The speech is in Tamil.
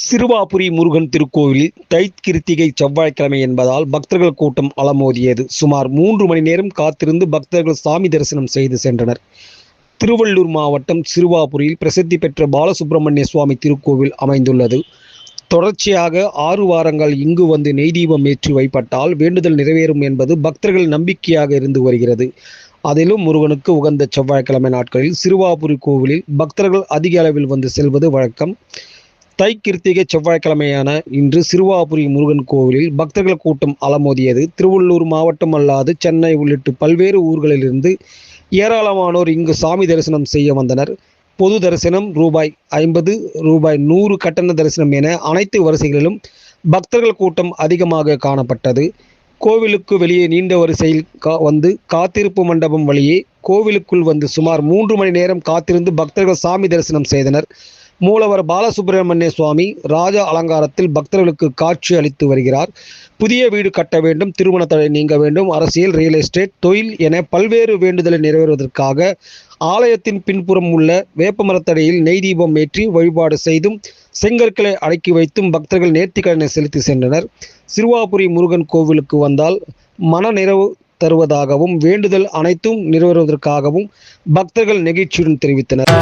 சிறுவாபுரி முருகன் திருக்கோவிலில் தைத் கிருத்திகை செவ்வாய்க்கிழமை என்பதால் பக்தர்கள் கூட்டம் அலமோதியது. சுமார் 3 மணி நேரம் காத்திருந்து பக்தர்கள் சாமி தரிசனம் செய்து சென்றனர். திருவள்ளூர் மாவட்டம் சிறுவாபுரியில் பிரசித்தி பெற்ற பாலசுப்பிரமணிய சுவாமி திருக்கோவில் அமைந்துள்ளது. தொடர்ச்சியாக 6 வாரங்கள் இங்கு வந்து நெய் தீபம் ஏற்றி வைப்பட்டால் வேண்டுதல் நிறைவேறும் என்பது பக்தர்கள் நம்பிக்கையாக இருந்து வருகிறது. அதிலும் முருகனுக்கு உகந்த செவ்வாய்க்கிழமை நாட்களில் சிறுவாபுரி கோவிலில் பக்தர்கள் அதிக அளவில் வந்து செல்வது வழக்கம். தை கிருத்திகை செவ்வாய்க்கிழமையான இன்று சிறுவாபுரி முருகன் கோவிலில் பக்தர்கள் கூட்டம் அலமோதியது. திருவள்ளூர் மாவட்டம் அல்லாது சென்னை உள்ளிட்ட பல்வேறு ஊர்களிலிருந்து ஏராளமானோர் இங்கு சாமி தரிசனம் செய்ய வந்தனர். பொது தரிசனம் ரூபாய் 50, ரூபாய் 100 கட்டண தரிசனம் என அனைத்து வரிசைகளிலும் பக்தர்கள் கூட்டம் அதிகமாக காணப்பட்டது. கோவிலுக்கு வெளியே நீண்ட வரிசையில் வந்து காத்திருப்பு மண்டபம் வழியே கோவிலுக்குள் வந்து சுமார் 3 மணி நேரம் காத்திருந்து பக்தர்கள் சாமி தரிசனம் செய்தனர். மூலவர் பாலசுப்பிரமணிய சுவாமி ராஜ அலங்காரத்தில் பக்தர்களுக்கு காட்சி அளித்து வருகிறார். புதிய வீடு கட்ட வேண்டும், திருமண தடை நீங்க வேண்டும், அரசியல், ரியல் எஸ்டேட், தொழில் என பல்வேறு வேண்டுதலை நிறைவேறுவதற்காக ஆலயத்தின் பின்புறம் உள்ள வேப்பமரத்தடியில் நெய் தீபம் ஏற்றி வழிபாடு செய்தும் செங்கற்களை அடக்கி வைத்தும் பக்தர்கள் நேர்த்திக்கடனை செலுத்தி சென்றனர். சிறுவாபுரி முருகன் கோவிலுக்கு வந்தால் மன நிறைவு தருவதாகவும் வேண்டுதல் அனைத்தும் நிறைவேறுவதற்காகவும் பக்தர்கள் நெகிழ்ச்சியுடன் தெரிவித்தனர்.